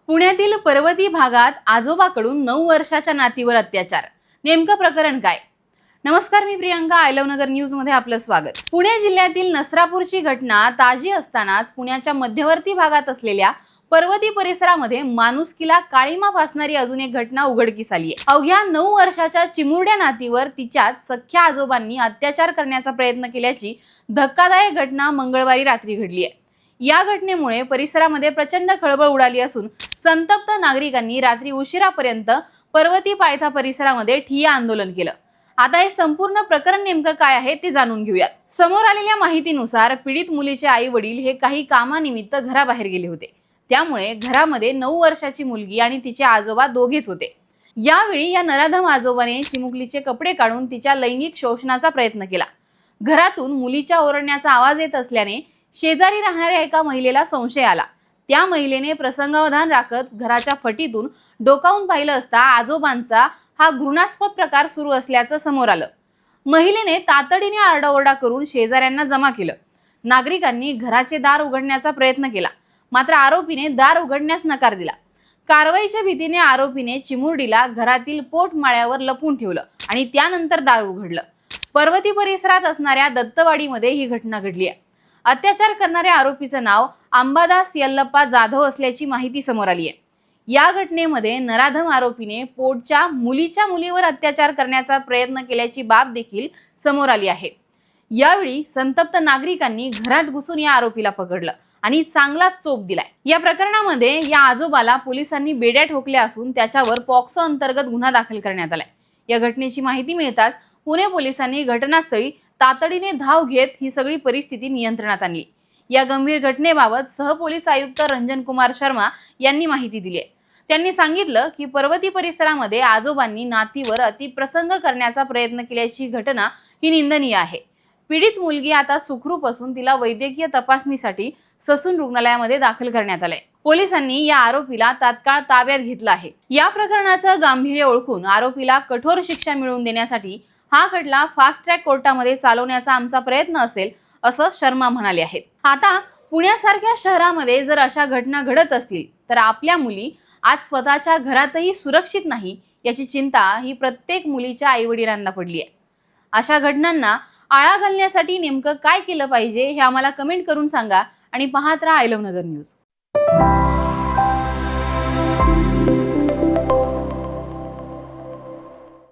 पुण्यातील पर्वती भागात आजोबाकडून 9 वर्षाच्या नातीवर अत्याचार. नेमकं प्रकरण काय? नमस्कार, मी Priyanka. I love Nagar news मध्ये आपलं स्वागत. पुणे जिल्ह्यातील नसरापूरची घटना ताजी असतानाच पुण्याच्या मध्यवर्ती भागात असलेल्या पर्वती परिसरामध्ये माणुसकीला काळीमा फासणारी अजून एक घटना उघडकीस आली आहे. अवघ्या 9 वर्षाच्या चिमुरड्या नातीवर तिच्याच सख्ख्या आजोबांनी अत्याचार करण्याचा प्रयत्न केल्याची धक्कादायक घटना मंगळवारी रात्री घडली आहे. या घटनेमुळे परिसरामध्ये प्रचंड खळबळ उडाली असून संतप्त नागरिकांनी रात्री उशिरापर्यंत पर्वती पायथा परिसरामध्ये ठिय्या आंदोलन केलं. आता हे संपूर्ण प्रकरण नेमकं काय आहे ते जाणून घेऊयात. समोर आलेल्या माहितीनुसार पीडित मुलीचे आई वडील हे काही कामानिमित्त घराबाहेर गेले होते. त्यामुळे घरामध्ये 9 वर्षाची मुलगी आणि तिचे आजोबा दोघेच होते. यावेळी या नराधम आजोबाने चिमुकलीचे कपडे काढून तिच्या लैंगिक शोषणाचा प्रयत्न केला. घरातून मुलीच्या ओरडण्याचा आवाज येत असल्याने शेजारी राहणाऱ्या एका महिलेला संशय आला. त्या महिलेने प्रसंगावधान राखत घराच्या फटीतून डोकावून पाहिलं असता आजोबांचा हा घृणास्पद प्रकार सुरू असल्याचं समोर आलं. महिलेने तातडीने आरडाओरडा करून शेजाऱ्यांना जमा केलं. नागरिकांनी घराचे दार उघडण्याचा प्रयत्न केला, मात्र आरोपीने दार उघडण्यास नकार दिला. कारवाईच्या भीतीने आरोपीने चिमुरडीला घरातील पोटमाळ्यावर लपवून ठेवलं आणि त्यानंतर दार उघडलं. पर्वती परिसरात असणाऱ्या दत्तवाडीमध्ये ही घटना घडली आहे. अत्याचार करणाऱ्या आरोपीचं नाव अंबादास यल्लप्पा जाधव असल्याची माहिती समोर आली आहे. या घटनेमध्ये नराधम आरोपीने पोटच्या मुलीच्या मुलीवर अत्याचार करण्याचा प्रयत्न केल्याची बाब देखील समोर आली आहे. यावेळी संतप्त नागरिकांनी घरात घुसून या आरोपीला पकडलं आणि चांगलाच चोप दिलाय. या प्रकरणामध्ये या आजोबाला पोलिसांनी बेड्या ठोकल्या असून त्याच्यावर पॉक्सो अंतर्गत गुन्हा दाखल करण्यात आलाय. या घटनेची माहिती मिळताच पुणे पोलिसांनी घटनास्थळी तातडीने धाव घेत ही सगळी परिस्थिती नियंत्रणात आणली. या गंभीर घटनेबाबत सहपोलीस आयुक्त रंजन कुमार शर्मा यांनी माहिती दिली आहे. त्यांनी सांगितलं की पर्वती परिसरामध्ये आजोबांनी नातीवर अतिप्रसंग करण्याचा प्रयत्न केल्याची घटना ही निंदनीय आहे. पीडित मुलगी आता सुखरूप असून तिला वैद्यकीय तपासणीसाठी ससून रुग्णालयामध्ये दाखल करण्यात आलंय. पोलिसांनी या आरोपीला तात्काळ ताब्यात घेतलं आहे. या प्रकरणाचं गांभीर्य ओळखून आरोपीला कठोर शिक्षा मिळवून देण्यासाठी हा खटला फास्ट ट्रॅक कोर्टामध्ये चालवण्याचा आमचा प्रयत्न असेल, असं शर्मा म्हणाले आहेत. आता पुण्यासारख्या शहरामध्ये जर अशा घटना घडत असतील तर आपल्या मुली आज स्वतःच्या घरातही सुरक्षित नाही याची चिंता ही प्रत्येक मुलीच्या आईवडिलांना पडली आहे. अशा घटनांना आळा घालण्यासाठी नेमकं काय केलं पाहिजे हे आम्हाला कमेंट करून सांगा आणि पाहत राहा आय लव्ह नगर न्यूज.